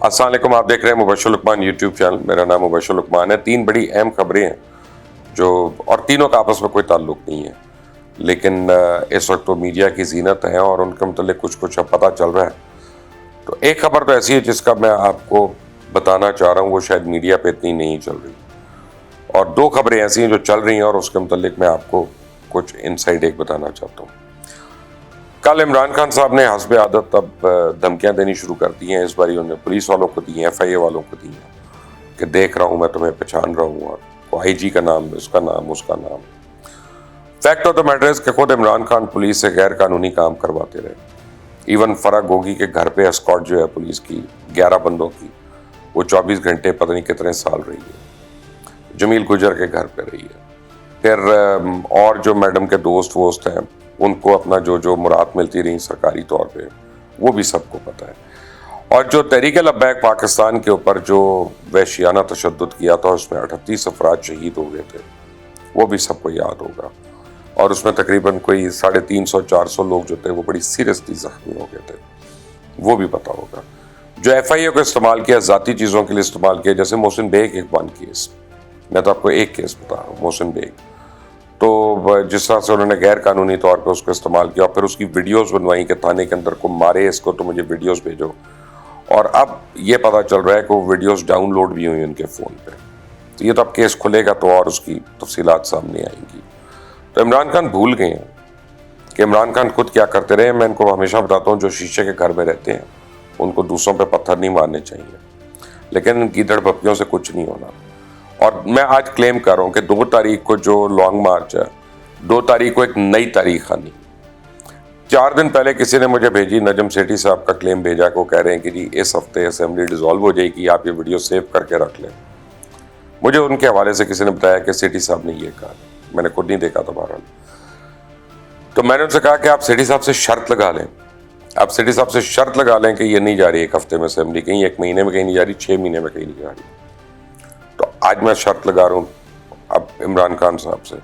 السلام علیکم، آپ دیکھ رہے ہیں مبشر لقمان یوٹیوب چینل. میرا نام مبشر لقمان ہے. 3 بڑی اہم خبریں ہیں جو اور تینوں کا آپس میں کوئی تعلق نہیں ہے، لیکن اس وقت وہ میڈیا کی زینت ہیں اور ان کے متعلق کچھ اب پتہ چل رہا ہے. تو ایک خبر تو ایسی ہے جس کا میں آپ کو بتانا چاہ رہا ہوں، وہ شاید میڈیا پہ اتنی نہیں چل رہی، اور 2 خبریں ایسی ہیں جو چل رہی ہیں اور اس کے متعلق میں آپ کو کچھ انسائٹ ایک بتانا چاہتا ہوں. کل عمران خان صاحب نے حسب عادت اب دھمکیاں دینی شروع کر دی ہیں. اس بار انہوں نے پولیس والوں کو دی ہیں، ایف آئی اے والوں کو دی ہیں کہ دیکھ رہا ہوں، میں تمہیں پہچان رہا ہوں، اور آئی جی کا نام، اس کا نام، اس کا نام. فیکٹ آف دا میٹر ہے کہ خود عمران خان پولیس سے غیر قانونی کام کرواتے رہے. ایون فرح گوگی کے گھر پہ اسکاٹ جو ہے پولیس کی 11 بندوں کی، وہ 24 گھنٹے پتہ نہیں کتنے سال رہی ہے. جمیل گجر کے گھر پہ رہی ہے. پھر اور جو میڈم کے دوست ہیں ان کو اپنا جو مراد ملتی رہی سرکاری طور پہ، وہ بھی سب کو پتہ ہے. اور جو تحریک لبیک پاکستان کے اوپر جو وحشیانہ تشدد کیا تھا، اس میں 38 افراد شہید ہو گئے تھے، وہ بھی سب کو یاد ہوگا. اور اس میں تقریباً کوئی 350-400 لوگ جو تھے وہ بڑی سیریسلی زخمی ہو گئے تھے، وہ بھی پتہ ہوگا. جو ایف آئی اے کو استعمال کیا ذاتی چیزوں کے لیے استعمال کیا، جیسے محسن بیگ ایک ون کیس، میں تو آپ کو ایک کیس بتا رہا ہوں، محسن بیگ. تو جس طرح سے انہوں نے غیر قانونی طور پہ اس کو استعمال کیا، پھر اس کی ویڈیوز بنوائیں کہ تھانے کے اندر کو مارے اس کو تو مجھے ویڈیوز بھیجو. اور اب یہ پتہ چل رہا ہے کہ وہ ویڈیوز ڈاؤن لوڈ بھی ہوئی ان کے فون پہ. تو یہ تو اب کیس کھلے گا تو اور اس کی تفصیلات سامنے آئیں گی. تو عمران خان بھول گئے ہیں کہ عمران خان خود کیا کرتے رہے. میں ان کو ہمیشہ بتاتا ہوں جو شیشے کے گھر میں رہتے ہیں ان کو دوسروں پہ پتھر نہیں مارنے چاہیے، لیکن ان گیدڑ بھپکیوں سے کچھ نہیں ہونا. اور میں آج کلیم کر رہا ہوں کہ 2 تاریخ کو جو لانگ مارچ ہے، 2 تاریخ کو ایک نئی تاریخ آنی. 4 دن پہلے کسی نے مجھے بھیجی، نجم سیٹھی صاحب کا کلیم بھیجا کہ وہ کہہ رہے ہیں کہ جی اس ہفتے اسمبلی ڈیزالو ہو جائے گی، آپ یہ ویڈیو سیو کر کے رکھ لیں. مجھے ان کے حوالے سے کسی نے بتایا کہ سیٹھی صاحب نے یہ کہا، میں نے خود نہیں دیکھا تھا بہرحال. تو میں نے ان سے کہا کہ آپ سیٹھی صاحب سے شرط لگا لیں، آپ سیٹھی صاحب سے شرط لگا لیں کہ یہ نہیں جا رہی 1 ہفتے میں اسمبلی، کہیں 1 مہینے میں کہیں نہیں جا رہی، 6 مہینے میں کہیں نہیں جا رہی. تو آج میں شرط لگا رہا ہوں اب عمران خان صاحب سے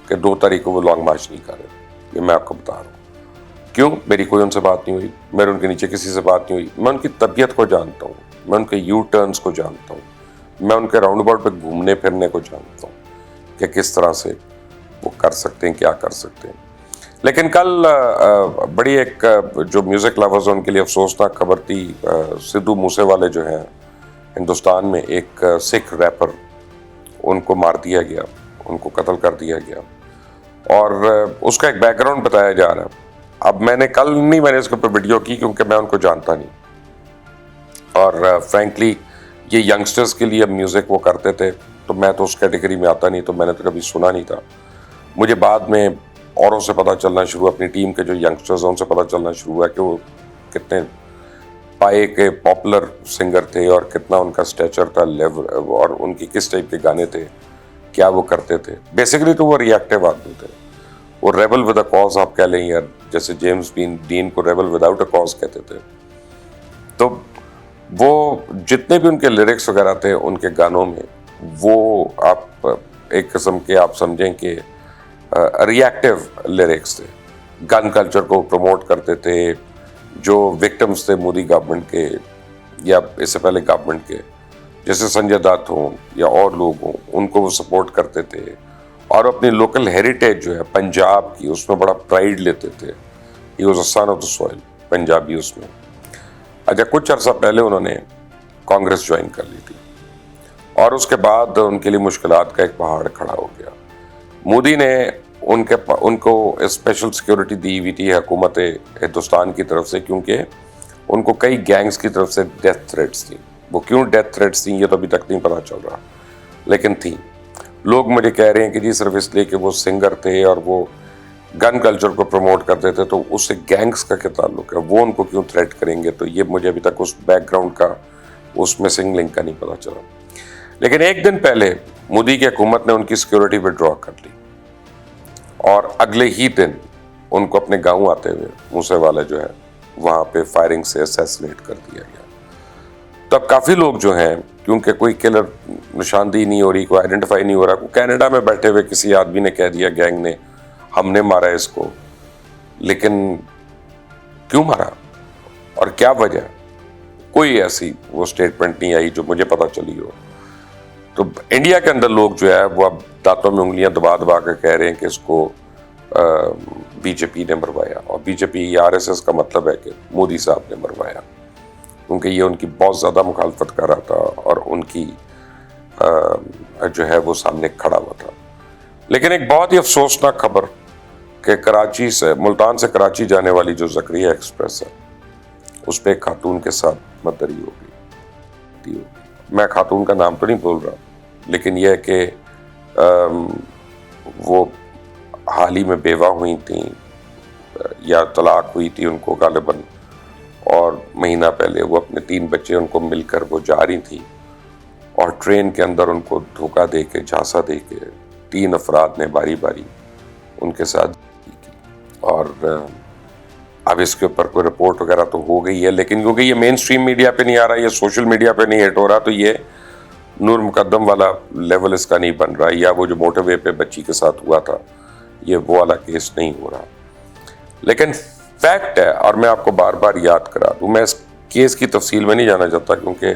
کہ 2 تاریخ کو وہ لانگ مارچ نہیں کر رہے. یہ میں آپ کو بتا رہا ہوں. کیوں؟ میری کوئی ان سے بات نہیں ہوئی، میرے ان کے نیچے کسی سے بات نہیں ہوئی. میں ان کی طبیعت کو جانتا ہوں، میں ان کے یو ٹرنز کو جانتا ہوں، میں ان کے راؤنڈ اباؤٹ پہ گھومنے پھرنے کو جانتا ہوں کہ کس طرح سے وہ کر سکتے ہیں، کیا کر سکتے ہیں. لیکن کل بڑی ایک جو میوزک لورز ہیں ان کے لیے افسوسناک خبر تھی. سدھو موسے والے جو ہیں ہندوستان میں، ایک سکھ ریپر، ان کو مار دیا گیا، ان کو قتل کر دیا گیا. اور اس کا ایک بیک گراؤنڈ بتایا جا رہا ہے. اب میں نے اس کے اوپر ویڈیو کی کیونکہ میں ان کو جانتا نہیں، اور فرینکلی یہ ینگسٹرز کے لیے اب میوزک وہ کرتے تھے، تو میں تو اس کیٹیگری میں آتا نہیں، تو میں نے تو کبھی سنا نہیں تھا. مجھے بعد میں اوروں سے پتہ چلنا شروع، اپنی ٹیم کے جو ینگسٹرز ہیں ان سے پتہ چلنا شروع ہوا کہ وہ کتنے پائے کے پاپولر سنگر تھے اور کتنا ان کا سٹیچر تھا، لیول، اور ان کی کس ٹائپ کے گانے تھے، کیا وہ کرتے تھے. بیسیکلی تو وہ ریئیکٹیو آدمی تھے، وہ ریبل ود اے کاز آپ کہہ لیں، یا جیسے جیمز ڈین کو ریبل وداؤٹ اے کاز کہتے تھے. تو وہ جتنے بھی ان کے لیرکس وغیرہ تھے ان کے گانوں میں، وہ آپ ایک قسم کے آپ سمجھیں کہ ریئیکٹیو لیرکس تھے. گن کلچر کو پروموٹ کرتے تھے. جو وکٹمز تھے مودی گورنمنٹ کے یا اس سے پہلے گورنمنٹ کے، جیسے سنجے دت ہوں یا اور لوگ ہوں، ان کو وہ سپورٹ کرتے تھے. اور اپنی لوکل ہیریٹیج جو ہے پنجاب کی، اس میں بڑا پرائیڈ لیتے تھے. He was a son of the soil, Punjabi اس میں. اچھا، کچھ عرصہ پہلے انہوں نے کانگریس جوائن کر لی تھی، اور اس کے بعد ان کے لیے مشکلات کا ایک پہاڑ کھڑا ہو گیا. مودی نے ان کو اسپیشل سیکیورٹی دی ہوئی تھی حکومت ہندوستان کی طرف سے، کیونکہ ان کو کئی گینگز کی طرف سے ڈیتھ تھریٹس تھیں. وہ کیوں ڈیتھ تھریٹس تھیں یہ تو ابھی تک نہیں پتہ چل رہا، لیکن تھیں. لوگ مجھے کہہ رہے ہیں کہ جی صرف اس لیے کہ وہ سنگر تھے اور وہ گن کلچر کو پروموٹ کرتے تھے تو اس سے گینگز کا کیا تعلق ہے، وہ ان کو کیوں تھریٹ کریں گے. تو یہ مجھے ابھی تک اس بیک گراؤنڈ کا، اس مسنگ لنک کا نہیں پتہ چلا. لیکن ایک دن پہلے مودی کی حکومت نے ان کی سیکیورٹی وڈرا کر لی، اور اگلے ہی دن ان کو اپنے گاؤں آتے ہوئے موسے والا جو ہے وہاں پہ فائرنگ سے اسیسنیٹ کر دیا گیا. تو اب کافی لوگ جو ہیں، کیونکہ کوئی کلر نشاندہی نہیں ہو رہی، کوئی آئیڈینٹیفائی نہیں ہو رہا، کوئی کینیڈا میں بیٹھے ہوئے کسی آدمی نے کہہ دیا گینگ نے ہم نے مارا اس کو، لیکن کیوں مارا اور کیا وجہ، کوئی ایسی وہ اسٹیٹمنٹ نہیں آئی جو مجھے پتہ چلی ہو. تو انڈیا کے اندر لوگ جو ہے وہ اب دانتوں میں انگلیاں دبا دبا کے کہہ رہے ہیں کہ اس کو بی جے پی نے مروایا, اور B J P R S S کا مطلب ہے کہ مودی صاحب نے مروایا, کیونکہ یہ ان کی بہت زیادہ مخالفت کر رہا تھا اور ان کی جو ہے وہ سامنے کھڑا ہوا تھا. لیکن ایک بہت ہی افسوسناک خبر کہ کراچی سے, ملتان سے کراچی جانے والی جو زکریہ ایکسپریس ہے, اس پہ ایک خاتون کے ساتھ مدری ہو گئی. میں خاتون کا نام تو نہیں بول رہا, لیکن یہ ہے کہ وہ حال ہی میں بیوہ ہوئی تھیں یا طلاق ہوئی تھی ان کو غالباً, اور مہینہ پہلے وہ اپنے 3 بچے ان کو مل کر وہ جا رہی تھیں, اور ٹرین کے اندر ان کو دھوکہ دے کے, جھانسا دے کے 3 افراد نے باری باری ان کے ساتھ کی. اور اب اس کے اوپر کوئی رپورٹ وغیرہ تو ہو گئی ہے, لیکن کیونکہ یہ مین سٹریم میڈیا پہ نہیں آ رہا, یہ سوشل میڈیا پہ نہیں ہٹ ہو رہا, تو یہ نور مقدم والا لیول اس کا نہیں بن رہا, یا وہ جو موٹر وے پہ بچی کے ساتھ ہوا تھا یہ وہ والا کیس نہیں ہو رہا. لیکن فیکٹ ہے, اور میں آپ کو بار بار یاد کرا دوں, میں اس کیس کی تفصیل میں نہیں جانا چاہتا کیونکہ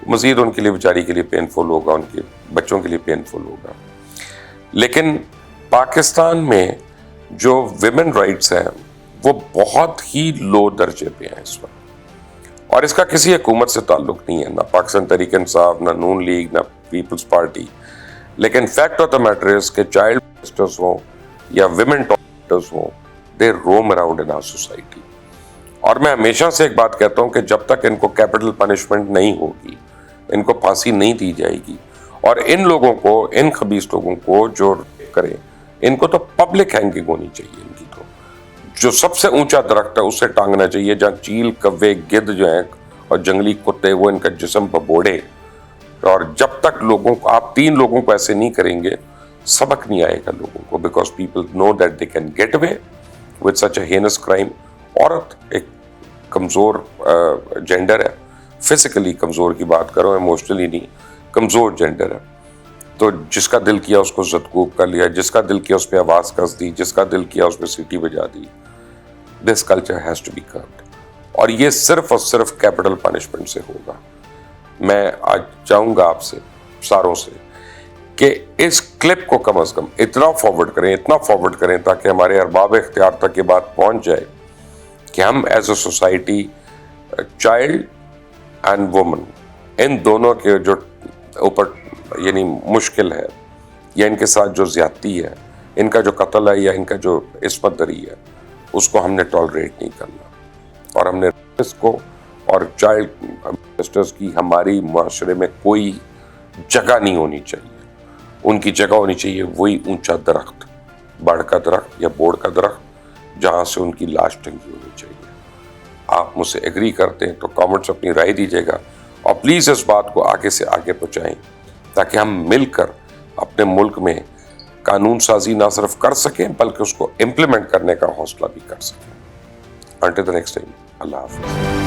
مزید ان کے لیے بیچاری کے لیے پینفل ہوگا, ان کے بچوں کے لیے پینفل ہوگا. لیکن پاکستان میں جو ویمن رائٹس ہیں وہ بہت ہی لو درجے پہ ہیں اس وقت, اور اس کا کسی حکومت سے تعلق نہیں ہے, نہ پاکستان تحریک انصاف, نہ نون لیگ, نہ پیپلز پارٹی. لیکن fact of the matter is کہ چائلڈ مولسٹرز ہوں یا ویمن ٹارگیٹرز ہوں, دے روم اراؤنڈ ان آور سوسائٹی. اور میں ہمیشہ سے ایک بات کہتا ہوں کہ جب تک ان کو کیپٹل پنشمنٹ نہیں ہوگی, ان کو پھانسی نہیں دی جائے گی, اور ان لوگوں کو, ان خبیث لوگوں کو جو کریں, ان کو تو پبلک ہینگنگ ہونی چاہیے. ان کی تو جو سب سے اونچا درخت ہے اس سے ٹانگنا چاہیے, جہاں چیل, کوے, گدھ جو ہیں اور جنگلی کتے وہ ان کا جسم ببوڑے. اور جب تک لوگوں کو, آپ 3 لوگوں کو ایسے نہیں کریں گے, سبق نہیں آئے گا لوگوں کو, because people know that they can get away with such a heinous crime. عورت ایک کمزور جینڈر ہے, فزیکلی کمزور کی بات کرو, ایموشنلی نہیں, کمزور جینڈر ہے. تو جس کا دل کیا اس کو زدگوب کر لیا, جس کا دل کیا اس پہ آواز کس دی, جس کا دل کیا اس پہ سیٹی بجا دی. This culture has to be curbed, اور یہ صرف اور صرف کیپٹل پنشمنٹ سے ہوگا. میں آج چاہوں گا آپ سے ساروں سے کہ اس کلپ کو کم از کم اتنا فارورڈ کریں تاکہ ہمارے ارباب اختیار تک یہ بات پہنچ جائے کہ ہم as a society child and woman, ان دونوں کے جو اوپر یعنی مشکل ہے یا ان کے ساتھ جو زیادتی ہے, ان کا جو قتل ہے یا ان کا جو عصمت دری ہے, اس کو ہم نے ٹالریٹ نہیں کرنا. اور ہم نے اس کو اور چائلڈ مسٹرز کی ہماری معاشرے میں کوئی جگہ نہیں ہونی چاہیے. ان کی جگہ ہونی چاہیے وہی اونچا درخت, بڑھ کا درخت یا بوڑ کا درخت, جہاں سے ان کی لاش ٹنگی ہونی چاہیے. آپ مجھ سے ایگری کرتے ہیں تو کامنٹس اپنی رائے دیجیے گا, اور پلیز اس بات کو آگے سے آگے پہنچائیں تاکہ ہم مل کر اپنے ملک میں قانون سازی نہ صرف کر سکیں بلکہ اس کو امپلیمنٹ کرنے کا حوصلہ بھی کر سکیں. Until the next time, اللہ حافظ.